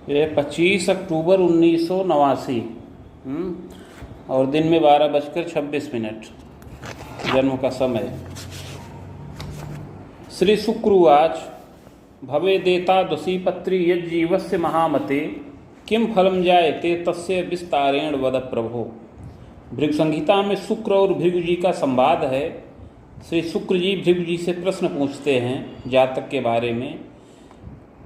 ये 25 अक्टूबर 1989 और दिन में 12:26 जन्म का समय। श्री शुक्रवाच भवेदेता दशीपत्री यज्जीवस्य महामते किम फलम जायते तस्य विस्तारेण वद प्रभो। भृगु संहिता में शुक्र और भृगु जी का संवाद है। श्री शुक्र जी भृगु जी से प्रश्न पूछते हैं जातक के बारे में।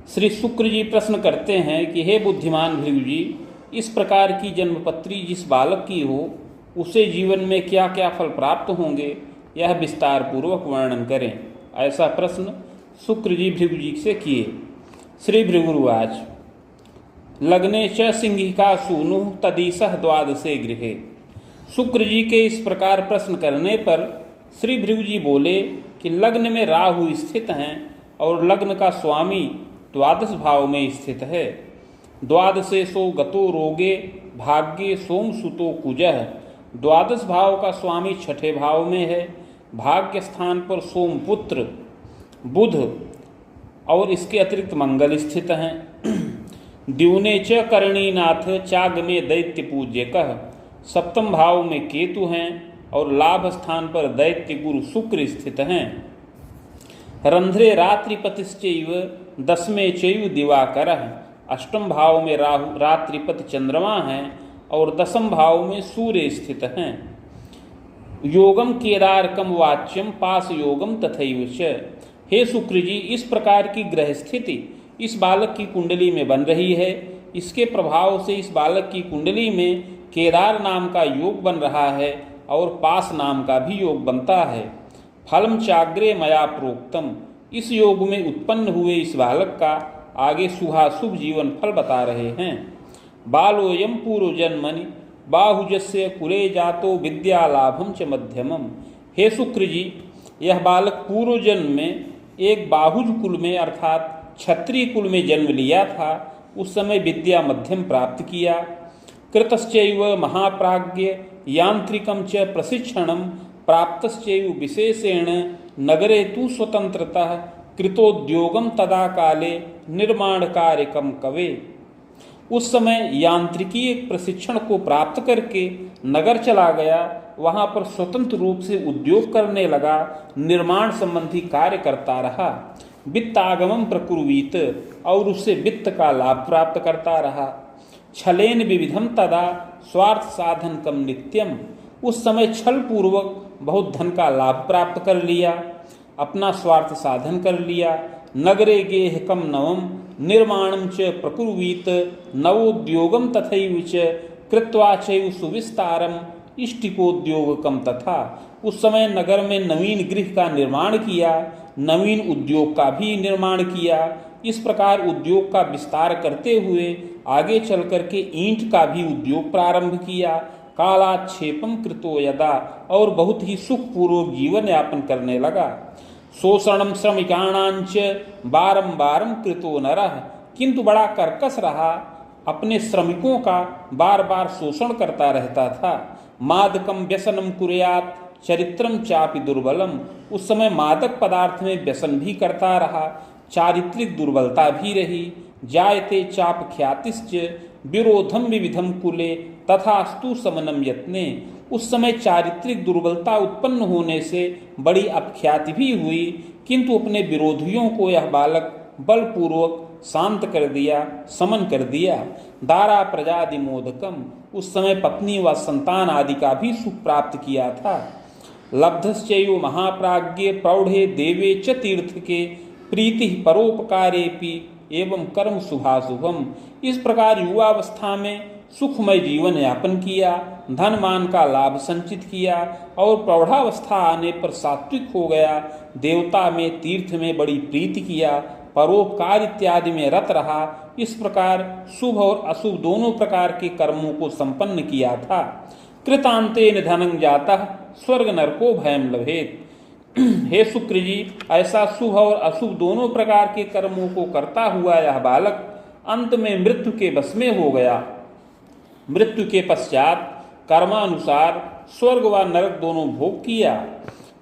श्री शुक्र जी प्रश्न करते हैं कि हे बुद्धिमान भृगु जी, इस प्रकार की जन्मपत्री जिस बालक की हो उसे जीवन में क्या क्या फल प्राप्त होंगे, यह विस्तार पूर्वक वर्णन करें। ऐसा प्रश्न शुक्र जी भृगु जी से किए। श्री भृगुरुवाच लग्ने च सिंहिका सूनु तदीसह द्वादशे गृहे। शुक्र जी के इस प्रकार प्रश्न करने पर श्री भृगु जी बोले कि लग्न में राहु स्थित हैं और लग्न का स्वामी द्वादश भाव में स्थित है। द्वादशे सो गतो रोगे भाग्ये सोम सुतो कुजः। द्वादश भाव का स्वामी छठे भाव में है। भाग्य स्थान पर सोम पुत्र बुध और इसके अतिरिक्त मंगल स्थित हैं। द्युने च कर्णीनाथ चाग में दैत्य पूज्यकः। सप्तम भाव में केतु हैं और लाभ स्थान पर दैत्य गुरु शुक्र स्थित हैं। रंध्रे रात्रिपतिश्चैव दसमे चैव दिवाकरः। अष्टम भाव में राहु रात्रिपति चंद्रमा हैं और दसम भाव में सूर्य स्थित हैं। योगम केदारकम वाच्यम पास योगम तथैव च। हे शुक्र जी, इस प्रकार की ग्रह स्थिति इस बालक की कुंडली में बन रही है। इसके प्रभाव से इस बालक की कुंडली में केदार नाम का योग बन रहा है और पास नाम का भी योग बनता है। फलम चाग्रे मया प्रोक्तम। इस योग में उत्पन्न हुए इस बालक का आगे शुभाशुभ जीवन फल बता रहे हैं। बालोयम पूर्व जन्मनि बाहुजस्य कुले जातो विद्यालाभम च मध्यमम। हे शुक्र जी, यह बालक पूर्व जन्म में एक बाहुज कुल में अर्थात क्षत्रिय कुल में जन्म लिया था। उस समय विद्या मध्यम प्राप्त किया। कृतश्चैव महाप्राज्ञ यांत्रिकम च प्रशिक्षणम प्राप्तश्चैव विशेषेण नगरे तु स्वतंत्रतः कृतोद्योगम तदा काले निर्माण कार्यकम कवे। उस समय यांत्रिकी प्रशिक्षण को प्राप्त करके नगर चला गया। वहां पर स्वतंत्र रूप से उद्योग करने लगा, निर्माण संबंधी कार्य करता रहा। वित्तागमम प्रकुर्वीत और उससे वित्त का लाभ प्राप्त करता रहा। छलेन विविधम तदा स्वार्थ साधन कम नित्यम। उस समय छल पूर्वक बहुत धन का लाभ प्राप्त कर लिया, अपना स्वार्थ साधन कर लिया। नगरे गेह कम नवम निर्माणम च प्रकुर्वीत नवोद्योगम तथैव च कृत्वा चैव सुविस्तारम इष्टिकोद्योगकम तथा। उस समय नगर में नवीन गृह का निर्माण किया, नवीन उद्योग का भी निर्माण किया। इस प्रकार उद्योग का विस्तार करते हुए आगे चल करके ईंट का भी उद्योग प्रारंभ किया। कालाक्षेपम कृतो यदा और बहुत ही सुखपूर्वक जीवन यापन करने लगा। शोषणम श्रमिकाणांच बारंबारम कृतो नरः। किंतु बड़ा कर्कश रहा, अपने श्रमिकों का बार बार शोषण करता रहता था। मादकम व्यसनम कुर्यात् चरित्रम चापि दुर्बलम। उस समय मादक पदार्थ में व्यसन भी करता रहा, चारित्रिक दुर्बलता भी रही। जायते चाप ख्यातिश्च विरोधम विविधम कुले तथास्तु समनम यत्ने। उस समय चारित्रिक दुर्बलता उत्पन्न होने से बड़ी अपख्याति भी हुई, किंतु अपने विरोधियों को यह बालक बलपूर्वक शांत कर दिया, समन कर दिया। दारा प्रजादि मोदकम। उस समय पत्नी व संतान आदि का भी सुख प्राप्त किया था। लब्धश्चैव महाप्राज्ञे प्रौढ़े देवे च तीर्थ के प्रीति परोपकारेपि एवं कर्म शुभाशुभम। इस प्रकार युवावस्था में सुखमय जीवन यापन किया, धन मान का लाभ संचित किया और प्रौढ़ावस्था आने पर सात्विक हो गया। देवता में तीर्थ में बड़ी प्रीति किया, परोपकार इत्यादि में रत रहा। इस प्रकार शुभ और अशुभ दोनों प्रकार के कर्मों को संपन्न किया था। कृतांतेन धनं जातः स्वर्ग नरको भयं लभेत। हे शुक्र जी, ऐसा शुभ और अशुभ दोनों प्रकार के कर्मों को करता हुआ यह बालक अंत में मृत्यु के वश में हो गया। मृत्यु के पश्चात कर्मानुसार स्वर्ग व नरक दोनों भोग किया।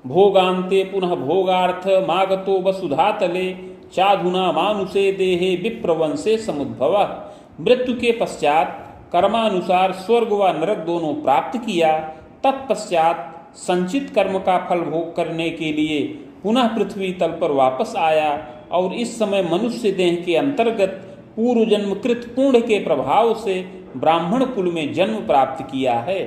भोगांते पुनः भोगार्थ मागतो वसुधातले चाधुना मानुषे देहे विप्रवंशे समुद्भव। मृत्यु के पश्चात कर्मानुसार स्वर्ग व नरक दोनों प्राप्त किया, तत्पश्चात संचित कर्म का फल भोग करने के लिए पुनः पृथ्वी तल पर वापस आया और इस समय मनुष्य देह के अंतर्गत पूर्व जन्मकृत पुण्य के प्रभाव से ब्राह्मण कुल में जन्म प्राप्त किया है।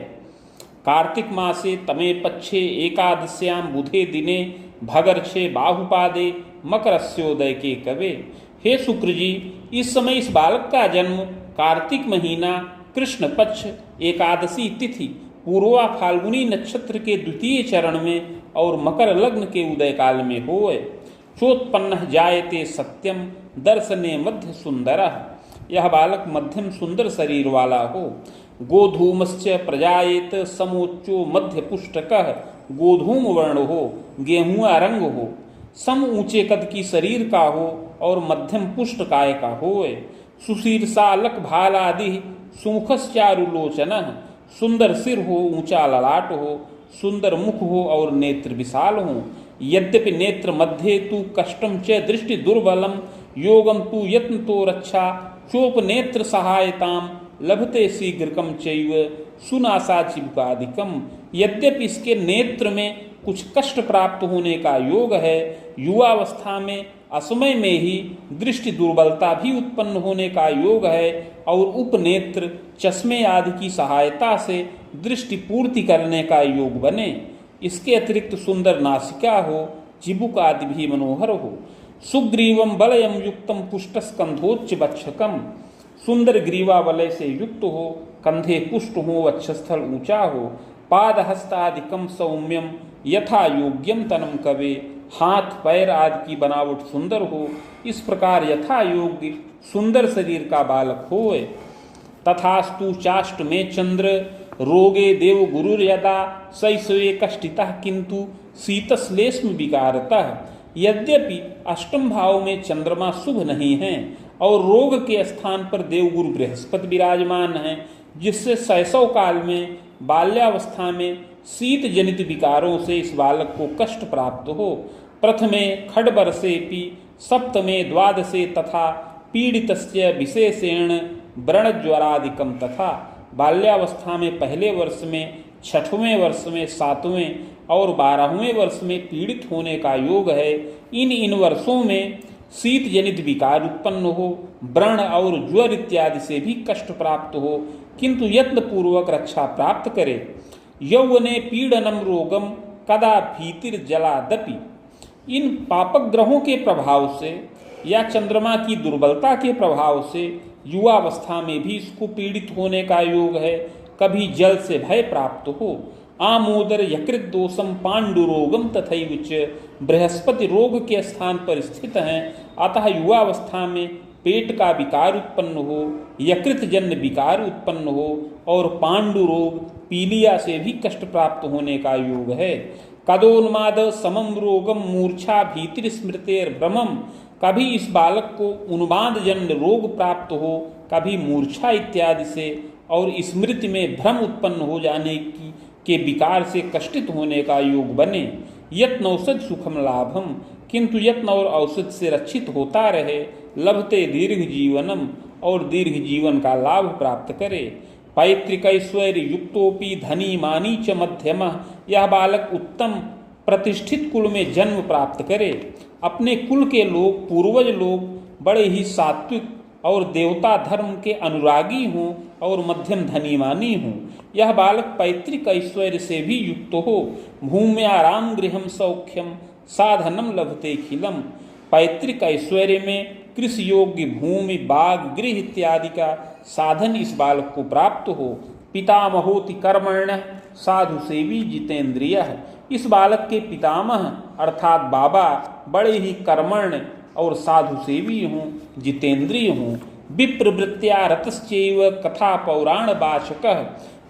कार्तिक मासे तमे पक्षे एकादश्याम बुधे दिने भगर्षे बाहुपादे मकरस्योदय के कवे। हे शुक्र जी, इस समय इस बालक का जन्म कार्तिक महीना कृष्ण पक्ष एकादशी तिथि पूर्वा फाल्गुनी नक्षत्र के द्वितीय चरण में और मकर लग्न के उदय काल में होए। चोत्पन्न जायते सत्यम दर्शने मध्य सुंदर। यह बालक मध्यम सुंदर शरीर वाला हो। गोधूमश्च प्रजायेत समोच्चो मध्य पुष्टकः। गोधूम वर्ण हो, गेहुआ रंग हो, सम ऊंचे कद की शरीर का हो और मध्यम पुष्ट काय का होए। सुशीर्षा लक भालादि सुमुखश्चारुलोचन। सुंदर सिर हो, ऊंचा ललाट हो, सुंदर मुख हो और नेत्र विशाल हो। यद्यपि नेत्र मध्ये तु कष्टम च दृष्टि दुर्बलम योगम तु यत्न तो रक्षा चोप नेत्र सहायताम लभते शीघ्रकम चैव सुनासा चिबुकादिकम। यद्यपि इसके नेत्र में कुछ कष्ट प्राप्त होने का योग है, युवावस्था में असमय में ही दृष्टि दुर्बलता भी उत्पन्न होने का योग है और उपनेत्र चश्मे आदि की सहायता से दृष्टि पूर्ति करने का योग बने। इसके अतिरिक्त सुंदर नासिका हो, चिबुक आदि भी मनोहर हो। सुग्रीवम बलयम युक्तम पुष्टस्कंधोच्च वक्षकम। सुंदर ग्रीवा वलय से युक्त हो, कंधे पुष्ट हो, वक्षस्थल ऊंचा हो। पाद हस्तादिकम सौम्यम यथा योग्यम तनम कवे। हाथ पैर आदि की बनावट सुंदर हो, इस प्रकार यथा योग्य सुंदर शरीर का बालक होए। तथास्तु चाष्ट में चंद्र रोगे देव गुरुर्यदा शैशवे कष्टितः किंतु शीतश्लेष्म विकारतः। यद्यपि अष्टम भाव में चंद्रमा शुभ नहीं है और रोग के स्थान पर देवगुरु बृहस्पति विराजमान है, जिससे शैशव काल में बाल्यावस्था में शीत जनित विकारों से इस बालक को कष्ट प्राप्त हो। प्रथमे खड्वर्षेपि सप्तमे द्वादशे तथा पीड़ितस्य विशेषेण व्रणज्वरादिकम। तथा बाल्यावस्था में पहले वर्ष में, छठवें वर्ष में, सातवें और 12वें वर्ष में पीड़ित होने का योग है। इन वर्षों में शीत जनित विकार उत्पन्न हो, व्रण और ज्वर इत्यादि से भी कष्ट प्राप्त हो, किंतु यत्न पूर्वक रक्षा प्राप्त करे। यौवने पीड़नम रोगम कदा भीतिर्जलादपि। इन पापक ग्रहों के प्रभाव से या चंद्रमा की दुर्बलता के प्रभाव से युवावस्था में भी इसको पीड़ित होने का योग है। कभी जल से भय प्राप्त हो। आमोदर यकृत दोषम पांडुरोगम तथैव च। बृहस्पति रोग के स्थान पर स्थित हैं, अतः युवावस्था में पेट का विकार उत्पन्न हो, यकृत जन्य विकार उत्पन्न हो और पांडु रोग पीलिया से भी कष्ट प्राप्त होने का योग है। कदोन्माद समम रोगम मूर्छा भीतिर स्मृतेर भ्रमम। कभी इस बालक को उन्माद जन्य रोग प्राप्त हो, कभी मूर्छा इत्यादि से और स्मृति में भ्रम उत्पन्न हो जाने के विकार से कष्टित होने का योग बने। यत्न औषध सुखम लाभम। किंतु यत्न और औषध से रक्षित होता रहे। लभते दीर्घ जीवनम। और दीर्घ जीवन का लाभ प्राप्त करे। पैतृक ऐश्वर्य युक्तोपि धनी मानी च मध्यम। यह बालक उत्तम प्रतिष्ठित कुल में जन्म प्राप्त करे। अपने कुल के लोग, पूर्वज लोग बड़े ही सात्विक और देवता धर्म के अनुरागी हों और मध्यम धनीमानी हों। यह बालक पैतृक ऐश्वर्य से भी युक्त हो। भूम्याराम गृहम सौख्यम साधनम लभते खिलम। पैतृक ऐश्वर्य में कृषि योग्य भूमि, बाग, गृह इत्यादि का साधन इस बालक को प्राप्त हो। पितामहोति कर्मण्य साधु सेवी जितेंद्रिय। इस बालक के पितामह अर्थात बाबा बड़े ही कर्मण्य और साधु सेवी हों, जितेंद्रिय हों। विप्रवृत्त्या रतश्चैव कथा पौराण वाचकः।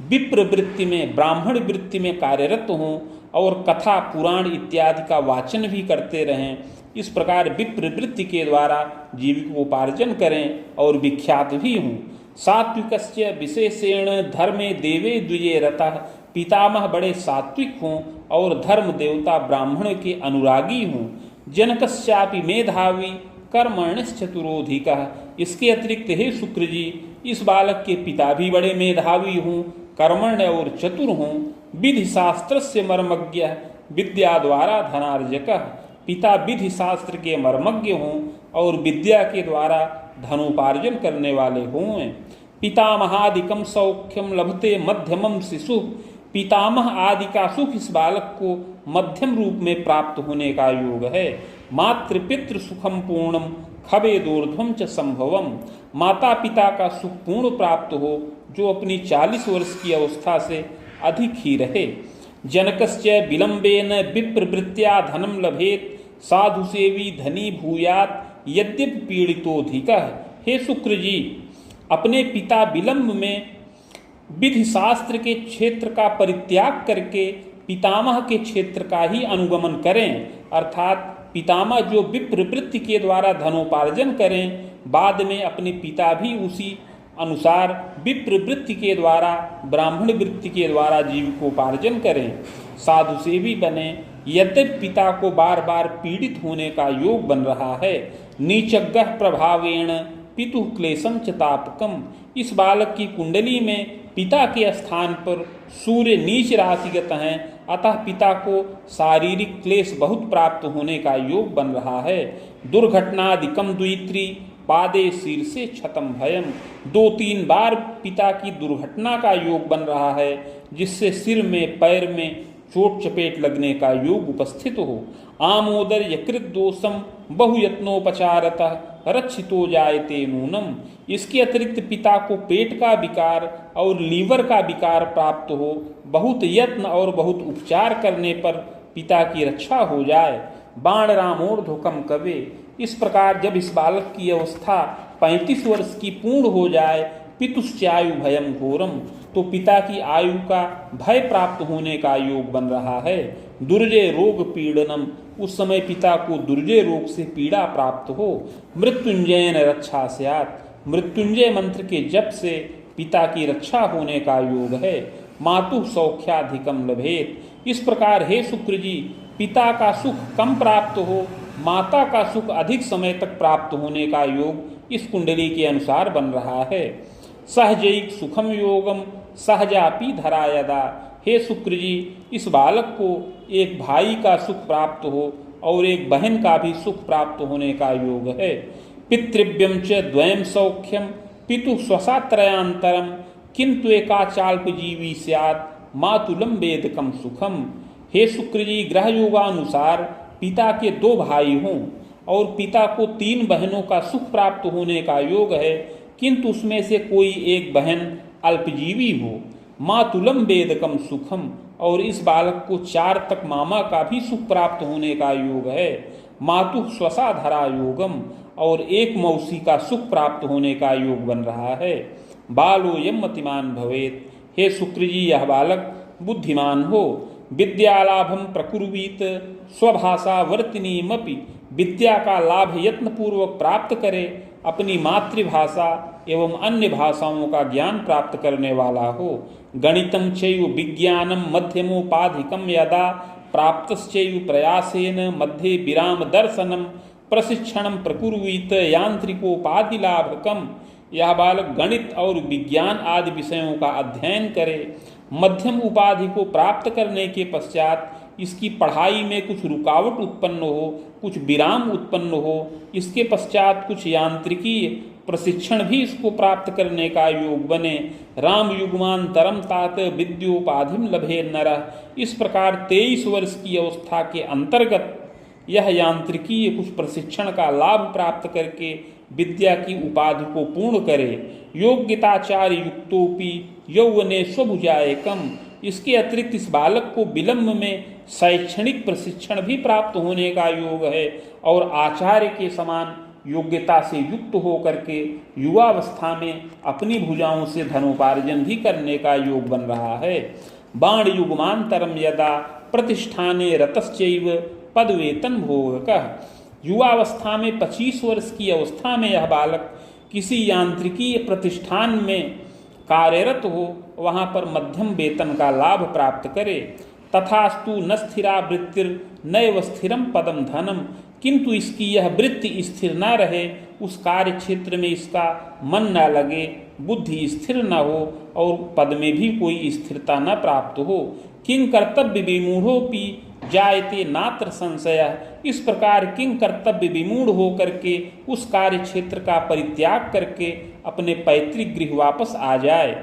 विप्र वृत्ति में, ब्राह्मण वृत्ति में कार्यरत हों और कथा पुराण इत्यादि का वाचन भी करते रहें। इस प्रकार विप्र वृत्ति के द्वारा जीविकोपार्जन करें और विख्यात भी हों। सात्विकस्य विशेषेण धर्मे देवे द्विजे रतः। पितामह बड़े सात्विक हों और धर्म देवता ब्राह्मण के अनुरागी हों। जनकस्यापि मेधावी कर्मण्यश्चतुरोधिकः। इसके अतिरिक्त हे शुक्र जी, इस बालक के पिता भी बड़े मेधावी हों, कर्मण्य और चतुर हों, विधि शास्त्र से मर्मज्ञ, विद्या द्वारा धनार्जक, पिता विधि शास्त्र के मर्मज्ञ हों और विद्या के द्वारा धनोपार्जन करने वाले हों। पितामहादिकम सौख्यम लभते मध्यमम शिशु, पितामह आदि का सुख इस बालक को मध्यम रूप में प्राप्त होने का योग है। मातृपितृ सुखम पूर्णम खबेदूर्ध्वम च संभवम, माता पिता का सुख पूर्ण प्राप्त हो जो अपनी 40 वर्ष की अवस्था से अधिक ही रहे। जनकस्य विलंबेन विप्रवृत्त्या धनम लभेत, साधु सेवी धनी भूयात यद्यपि पीड़ितोधिकः। हे शुक्र जी, अपने पिता विलंब में विधि शास्त्र के क्षेत्र का परित्याग करके पितामह के क्षेत्र का ही अनुगमन करें, अर्थात पितामह जो विप्रवृत्ति के द्वारा धनोपार्जन करें, बाद में अपने पिता भी उसी अनुसार विप्रवृत्ति के द्वारा ब्राह्मण वृत्ति के द्वारा जीविकोपार्जन करें। साधु सेवी बने, यद्यपि पिता को बार बार पीड़ित होने का योग बन रहा है। नीचग्गः प्रभावेण पितु क्लेशम च तापकम, इस बालक की कुंडली में पिता के स्थान पर सूर्य नीच राशिगत हैं, अतः पिता को शारीरिक क्लेश बहुत प्राप्त होने का योग बन रहा है। दुर्घटनादिकम द्वित्री पादे शीर्षे क्षतम भयम, 2-3 बार पिता की दुर्घटना का योग बन रहा है, जिससे सिर में पैर में चोट चपेट लगने का योग उपस्थित हो। आमोदर यकृत दोषम बहुयत्नोपचारतः रक्षितो जायते नूनम, इसके अतिरिक्त पिता को पेट का विकार और लीवर का विकार प्राप्त हो, बहुत यत्न और बहुत उपचार करने पर पिता की रक्षा हो जाए। बाण रामोर्ध्वकम कवे, इस प्रकार जब इस बालक की अवस्था 35 वर्ष की पूर्ण हो जाए, पितुश्चायु भयम घोरम, तो पिता की आयु का भय प्राप्त होने का योग बन रहा है। दुर्जय रोग पीड़नम, उस समय पिता को दुर्जय रोग से पीड़ा प्राप्त हो। मृत्युंजयन रक्षा स्यात्, मृत्युंजय मंत्र के जप से पिता की रक्षा होने का योग है। मातु सौख्याधिकम लभेत, इस प्रकार हे शुक्र जी, पिता का सुख कम प्राप्त हो, माता का सुख अधिक समय तक प्राप्त होने का योग इस कुंडली के अनुसार बन रहा है। सहजैक सुखम योगम सहजापि धरायदा, हे शुक्र जी, इस बालक को एक भाई का सुख प्राप्त हो और एक बहन का भी सुख प्राप्त होने का योग है। पितृव्यम च द्वयम सौख्यम पितु स्वसात्रयांतरम किंतु एकाचाल्पजीवी स्यात् मातुलम वेदकम सुखम, हे शुक्र जी, ग्रह योगानुसार पिता के 2 भाई हों और पिता को 3 बहनों का सुख प्राप्त होने का योग है, किंतु उसमें से कोई एक बहन अल्पजीवी हो। मातुलम वेदकम सुखम, और इस बालक को 4 तक मामा का भी सुख प्राप्त होने का योग है। मातु स्वसाधरा योगम, और एक मौसी का सुख प्राप्त होने का योग बन रहा है। बालो यम मतिमान भवेत, हे शुक्र जी, यह बालक बुद्धिमान हो। विद्यालाभम प्रकुर्वीत स्वभाषा वर्तिनीमपि, विद्या का लाभ यत्नपूर्वक प्राप्त करे, अपनी मातृभाषा एवं अन्य भाषाओं का ज्ञान प्राप्त करने वाला हो। गणितं चैव विज्ञानम मध्यमोपाधिकम यदा प्राप्तश्चैव प्रयासेन मध्ये विराम दर्शनम प्रशिक्षणम प्रकुर्वीत यांत्रिकोपाधिलाभकम, यह बालक गणित और विज्ञान आदि विषयों का अध्ययन करे, मध्यम उपाधि को प्राप्त करने के पश्चात इसकी पढ़ाई में कुछ रुकावट उत्पन्न हो, कुछ विराम उत्पन्न हो, इसके पश्चात कुछ यांत्रिकी प्रशिक्षण भी इसको प्राप्त करने का योग बने। राम युग्मांतरम तात विद्योपाधिम लभे नरः, इस प्रकार 23 वर्ष की अवस्था के अंतर्गत यह यांत्रिकीय कुछ प्रशिक्षण का लाभ प्राप्त करके विद्या की उपाधि को पूर्ण करे। योग्यताचार्य युक्तोपि यौवने स्वभुजायकम, इसके अतिरिक्त इस बालक को विलंब में शैक्षणिक प्रशिक्षण भी प्राप्त होने का योग है और आचार्य के समान योग्यता से युक्त होकर के युवावस्था में अपनी भुजाओं से धनोपार्जन भी करने का योग बन रहा है। बाण युग्मांतरम यदा प्रतिष्ठाने रतश्चैव पदवेतन भोगकः, युवावस्था में 25 वर्ष की अवस्था में यह बालक किसी यांत्रिकीय प्रतिष्ठान में कार्यरत हो, वहाँ पर मध्यम वेतन का लाभ प्राप्त करे। तथास्तु न स्थिरा वृत्तिर नैव स्थिरम पदम धनम, किंतु इसकी यह वृत्ति स्थिर न रहे, उस कार्य क्षेत्र में इसका मन न लगे, बुद्धि स्थिर न हो और पद में भी कोई स्थिरता न प्राप्त हो। किंग कर्तव्य विमूढ़ोपि जायते नात्र संशय। इस प्रकार किंग कर्तव्य विमूढ़ हो करके उस कार्य क्षेत्र का परित्याग करके अपने पैतृक गृह वापस आ जाए।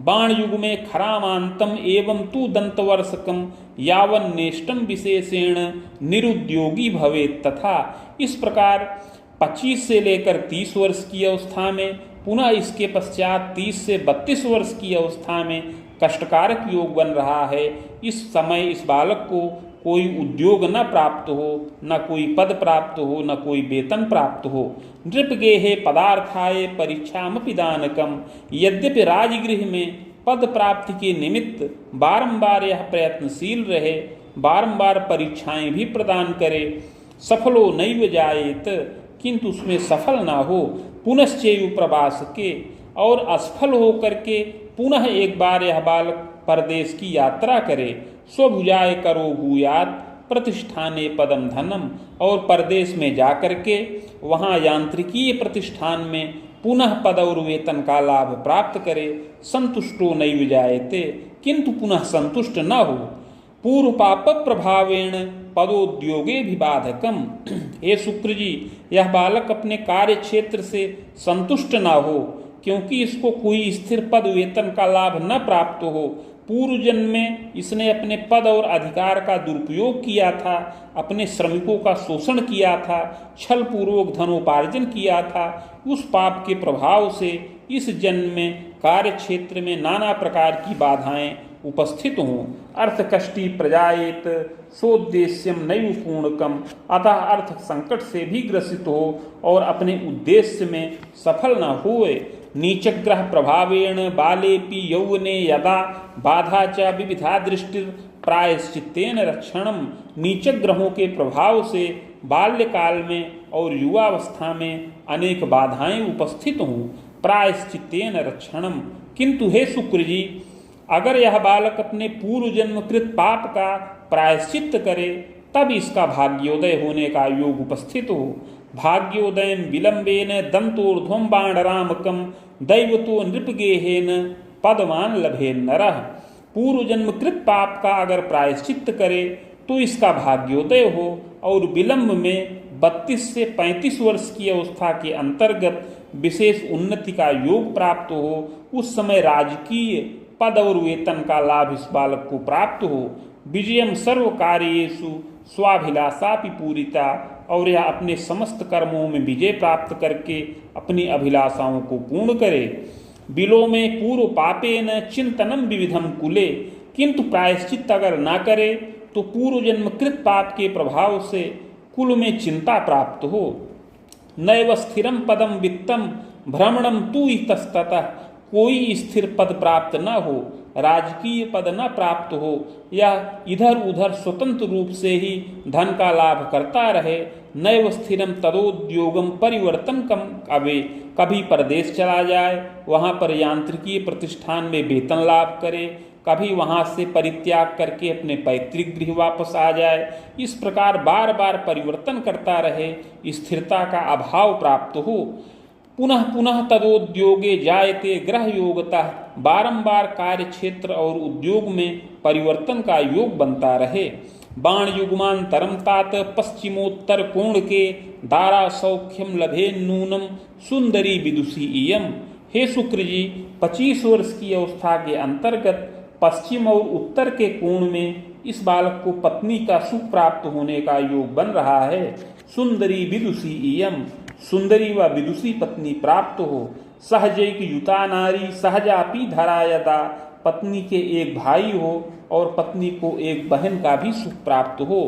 बाण युग में खरामांतम एवं तु दंतवर्षकम यावन नेष्टम विशेषेण निरुद्योगी भवे। तथा इस प्रकार 25 से लेकर 30 वर्ष की अवस्था में, पुनः इसके पश्चात 30 से 32 वर्ष की अवस्था में कष्टकारक योग बन रहा है। इस समय इस बालक को कोई उद्योग न प्राप्त हो, न कोई पद प्राप्त हो, न कोई वेतन प्राप्त हो। नृपगेहे पदार्थाय परीक्षामपि दानकम। यद्यपि राजगृह में पद प्राप्ति के निमित्त बारंबार यह प्रयत्नशील रहे, बारंबार परीक्षाएं भी प्रदान करे, सफलो नैव जायेत, किंतु उसमें सफल ना हो। पुनश्चेयु प्रवास के, और असफल हो करके पुनः एक बार यह बालक परदेश की यात्रा करे। स्वभुजाय करो भूयात प्रतिष्ठाने पदम धनम। और परदेश में जाकर के वहाँ यांत्रिकीय प्रतिष्ठान में पुनः पद और वेतन का लाभ प्राप्त करे। संतुष्टो नैव जायते, किंतु पुनः संतुष्ट न हो। पूर्व पाप प्रभावेण पदोद्योगे भी बाधकम। हे शुक्र जी, यह बालक अपने कार्य क्षेत्र से संतुष्ट न हो, क्योंकि इसको कोई स्थिर पद वेतन का लाभ न प्राप्त हो। पूर्व जन्म में इसने अपने पद और अधिकार का दुरुपयोग किया था, अपने श्रमिकों का शोषण किया था, छल पूर्वक धनोपार्जन किया था। उस पाप के प्रभाव से इस जन्म में कार्य क्षेत्र में नाना प्रकार की बाधाएं उपस्थित हों। अर्थ कष्टी प्रजाएत सोद्देश्यम नैव पूर्णकम। अतः अर्थ संकट से भी ग्रसित हो और अपने उद्देश्य में सफल न हुए। नीचग्रह प्रभावेण बालेपि यौवने यदा बाधा च विविधा दृष्टिर प्रायश्चित्तेन रक्षणम। नीचग्रहों के प्रभाव से बाल्यकाल में और युवावस्था में अनेक बाधाएं उपस्थित हों, प्रायश्चित्तेन रक्षणम। किंतु हे शुक्र जी, अगर यह बालक अपने पूर्व जन्मकृत पाप का प्रायश्चित्त करे, तब इसका भाग्योदय होने का योग उपस्थित हो। भाग्योदय विलंबेन दंतोर्ध्वम बाणरामकम दैवतो नृपगेहेन पदमान लभे नरः। पूर्व जन्मकृत पाप का अगर प्रायश्चित्त करे तो इसका भाग्योदय हो और विलंब में 32 से 35 वर्ष की अवस्था के अंतर्गत विशेष उन्नति का योग प्राप्त हो। उस समय राजकीय पद और वेतन का लाभ इस बालक को प्राप्त हो। विजयम सर्व कार्येषु स्वाभिलाषापि पूरिता। और यह अपने समस्त कर्मों में विजय प्राप्त करके अपनी अभिलाषाओं को पूर्ण करे। बिलो में पूर्व पापे न चिंतनम विविधम कुले। किंतु प्रायश्चित अगर ना करे तो पूर्व जन्मकृत पाप के प्रभाव से कुल में चिंता प्राप्त हो। नैव स्थिरम पदम वित्तम भ्रमणम तु इतस्ततः। कोई स्थिर पद प्राप्त न हो, राजकीय पद न प्राप्त हो, यह इधर उधर स्वतंत्र रूप से ही धन का लाभ करता रहे। नैव स्थिरम तदोद्योगम परिवर्तन कम अवे। कभी परदेश चला जाए, वहाँ पर यांत्रिकीय प्रतिष्ठान में वेतन लाभ करे, कभी वहाँ से परित्याग करके अपने पैतृक गृह वापस आ जाए। इस प्रकार बार बार परिवर्तन करता रहे, स्थिरता का अभाव प्राप्त हो। पुनः पुनः तदोद्योगे जायते ग्रह योगतः। बारंबार कार्य क्षेत्र और उद्योग में परिवर्तन का योग बनता रहे। बाण युग्मांतरम तात पश्चिमोत्तर कोण के दारा सौख्यम लभे नूनम सुंदरी विदुषी इयम। हे शुक्र जी, 25 वर्ष की अवस्था के अंतर्गत पश्चिम और उत्तर के कोण में इस बालक को पत्नी का सुख प्राप्त होने का योग बन रहा है। सुंदरी विदुषी इयम, सुंदरी व विदुषी पत्नी प्राप्त हो। सहजैक युता नारी सहजापि धरायदा। पत्नी के एक भाई हो और पत्नी को एक बहन का भी सुख प्राप्त हो।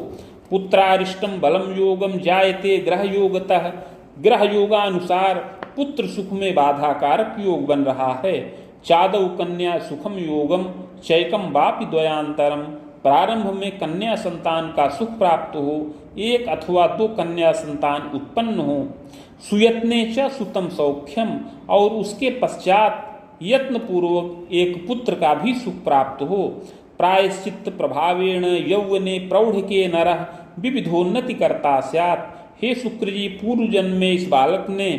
पुत्रारिष्टम बलम योगम जायते ग्रह योगतः। ग्रह योगानुसार पुत्र सुख में बाधा कारक योग बन रहा है। चादव कन्या सुखम योगम चैकम वापि द्वयांतरम। प्रारंभ में कन्या संतान का सुख प्राप्त हो, 1 अथवा 2 कन्या संतान उत्पन्न हो। सुयत्ने च सुतम सौख्यम। और उसके पश्चात यत्न पूर्वक एक पुत्र का भी सुख प्राप्त हो। प्रायश्चित्त प्रभावेण यौवने प्रौढ़ के नरः विविधोन्नति करता स्यात्। हे शुक्र जी, पूर्व जन्म में इस बालक ने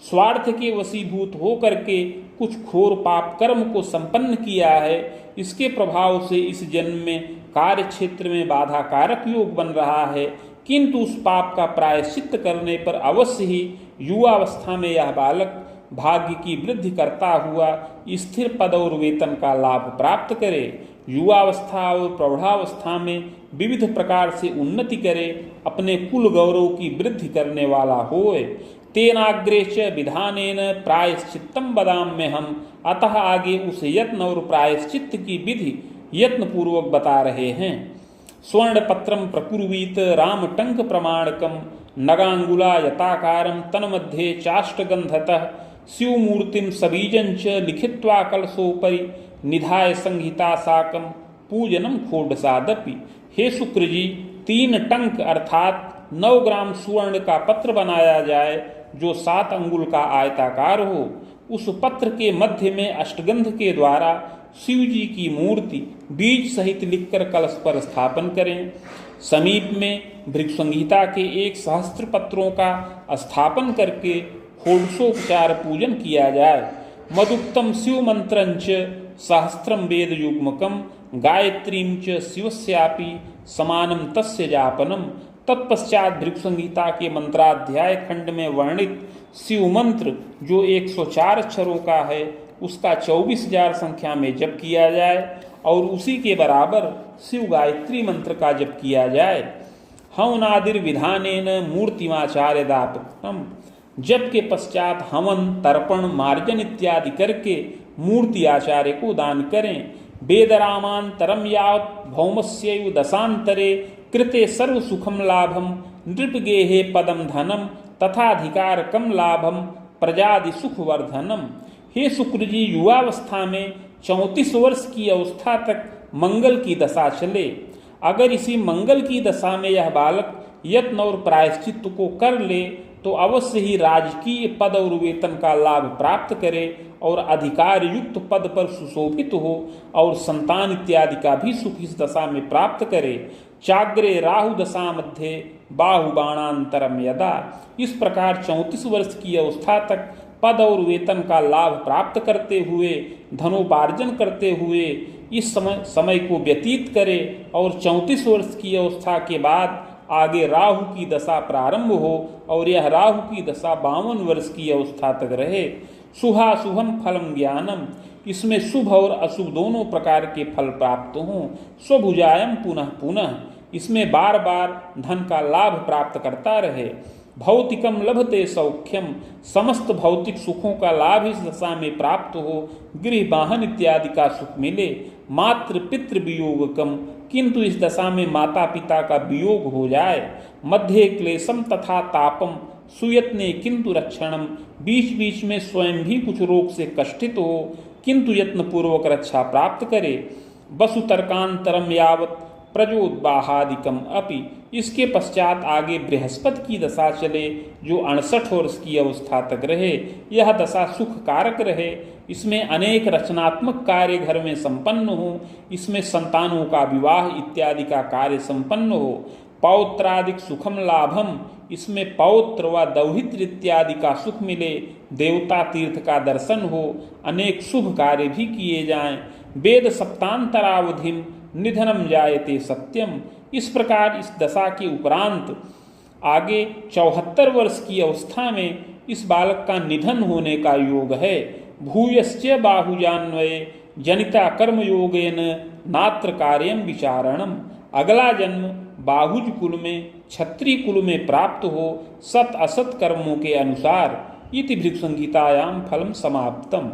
स्वार्थ के वशीभूत होकर के कुछ घोर पाप कर्म को संपन्न किया है। इसके प्रभाव से इस जन्म में कार्य क्षेत्र में बाधा कारक योग बन रहा है, किंतु उस पाप का प्रायश्चित्त करने पर अवश्य ही युवावस्था में यह बालक भाग्य की वृद्धि करता हुआ स्थिर पद और वेतन का लाभ प्राप्त करे, युवावस्था और प्रौढ़ावस्था में विविध प्रकार से उन्नति करे, अपने कुल गौरव की वृद्धि करने वाला होए। तेनाग्रे च विधानेन प्रायश्चित्तम बदाम्य हम, अतः आगे उस यत्न और प्रायश्चित्त की विधि यत्न पूर्वक बता रहे हैं। स्वर्ण पत्रम प्रकुर्वीत रामटंक प्रमाणकम नगांगुला यताकारम तन्मध्ये चाष्टगंधतः शिवमूर्तिम सबीजंच लिखित्वा कलशोपरि निधाय संहिता साकम पूजनम खोडसादपि। हे शुक्र जी, 3 टंक अर्थात 9 ग्राम सुवर्ण का पत्र बनाया जाए जो 7 अंगुल का आयताकार हो। उस पत्र के मध्य में अष्टगंध के द्वारा शिव जी की मूर्ति बीज सहित लिखकर कलश पर स्थापन करें। समीप में भृगुसंहिता के 1 सहस्त्र पत्रों का स्थापन करके षोडशोपचार पूजन किया जाए। मदुक्तम शिव मंत्रंच सहस्त्रम वेद युग्मकम गायत्रीम च शिवस्यापि समानम तस्य जापनम। तत्पश्चात भृगुसंहिता के मंत्राध्याय खंड में वर्णित शिव मंत्र जो 104 अक्षरों का है उसका 24,000 संख्या में जप किया जाए और उसी के बराबर शिव गायत्री मंत्र का जप किया जाए। हवनादिर विधानेन मूर्तिमाचार्य दापकम। जप के पश्चात हवन, तर्पण, मार्जन इत्यादि करके मूर्ति आचार्य को दान करें। वेदरामांतरम यावत् भौमस्यैव दशांतरे कृते सर्व सुखम लाभम नृपगेहे पदम धनम तथाधिकारकम लाभम प्रजादि सुखवर्धनम। हे शुक्र जी, युवावस्था में 34 वर्ष की अवस्था तक मंगल की दशा चले। अगर इसी मंगल की दशा में यह बालक यत्न और प्रायश्चित्त को कर ले तो अवश्य ही राजकीय पद और वेतन का लाभ प्राप्त करे और अधिकार युक्त पद पर सुशोभित हो और संतान इत्यादि का भी सुख इस दशा में प्राप्त करे। चाग्रे राहु दशा मध्य बाहुबाणांतरम यदा। इस प्रकार 34 वर्ष की अवस्था तक पद और वेतन का लाभ प्राप्त करते हुए, धनोपार्जन करते हुए इस समय को व्यतीत करे और 34 वर्ष की अवस्था के बाद आगे राहु की दशा प्रारंभ हो और यह राहु की दशा 52 वर्ष की अवस्था तक रहे। शुभाशुभम फलम ज्ञानम। इसमें शुभ और अशुभ दोनों प्रकार के फल प्राप्त हों। स्वभुजायम पुनः पुनः। इसमें बार बार धन का लाभ प्राप्त करता रहे। भौतिकम लभते सौख्यम। समस्त भौतिक सुखों का लाभ इस दशा में प्राप्त हो। गृह वाहन इत्यादि का सुख मिले। मातृ पितृ वियोगकम। किंतु इस दशा में माता पिता का वियोग हो जाए। मध्य क्लेशम तथा तापम सुयत्ने किंतु रक्षणम। बीच बीच में स्वयं भी कुछ रोग से कष्टित हो किंतु यत्न पूर्वक रक्षा प्राप्त करे। वसुतर्कांतरम यावत प्रजोद्बाहादिकम अपि। इसके पश्चात आगे बृहस्पति की दशा चले जो 68 वर्ष की अवस्था तक रहे। यह दशा सुख कारक रहे। इसमें अनेक रचनात्मक कार्य घर में संपन्न हो। इसमें संतानों का विवाह इत्यादि का कार्य संपन्न हो। पौत्रादिक सुखम लाभम। इसमें पौत्र व दौहित्र इत्यादि का सुख मिले। देवता तीर्थ का दर्शन हो। अनेक शुभ कार्य भी किए जाएं। वेद सप्तांतरावधिम निधनम जायते सत्यम। इस प्रकार इस दशा के उपरांत आगे 74 वर्ष की अवस्था में इस बालक का निधन होने का योग है। भूयश्च बाहुजान्वये जनिता कर्मयोगेन नात्र कार्यम विचारणम। अगला जन्म बाहुज कुल में क्षत्रिय कुल में प्राप्त हो सत असत कर्मों के अनुसार। इति भृगुसंहितायां फलम समाप्तम।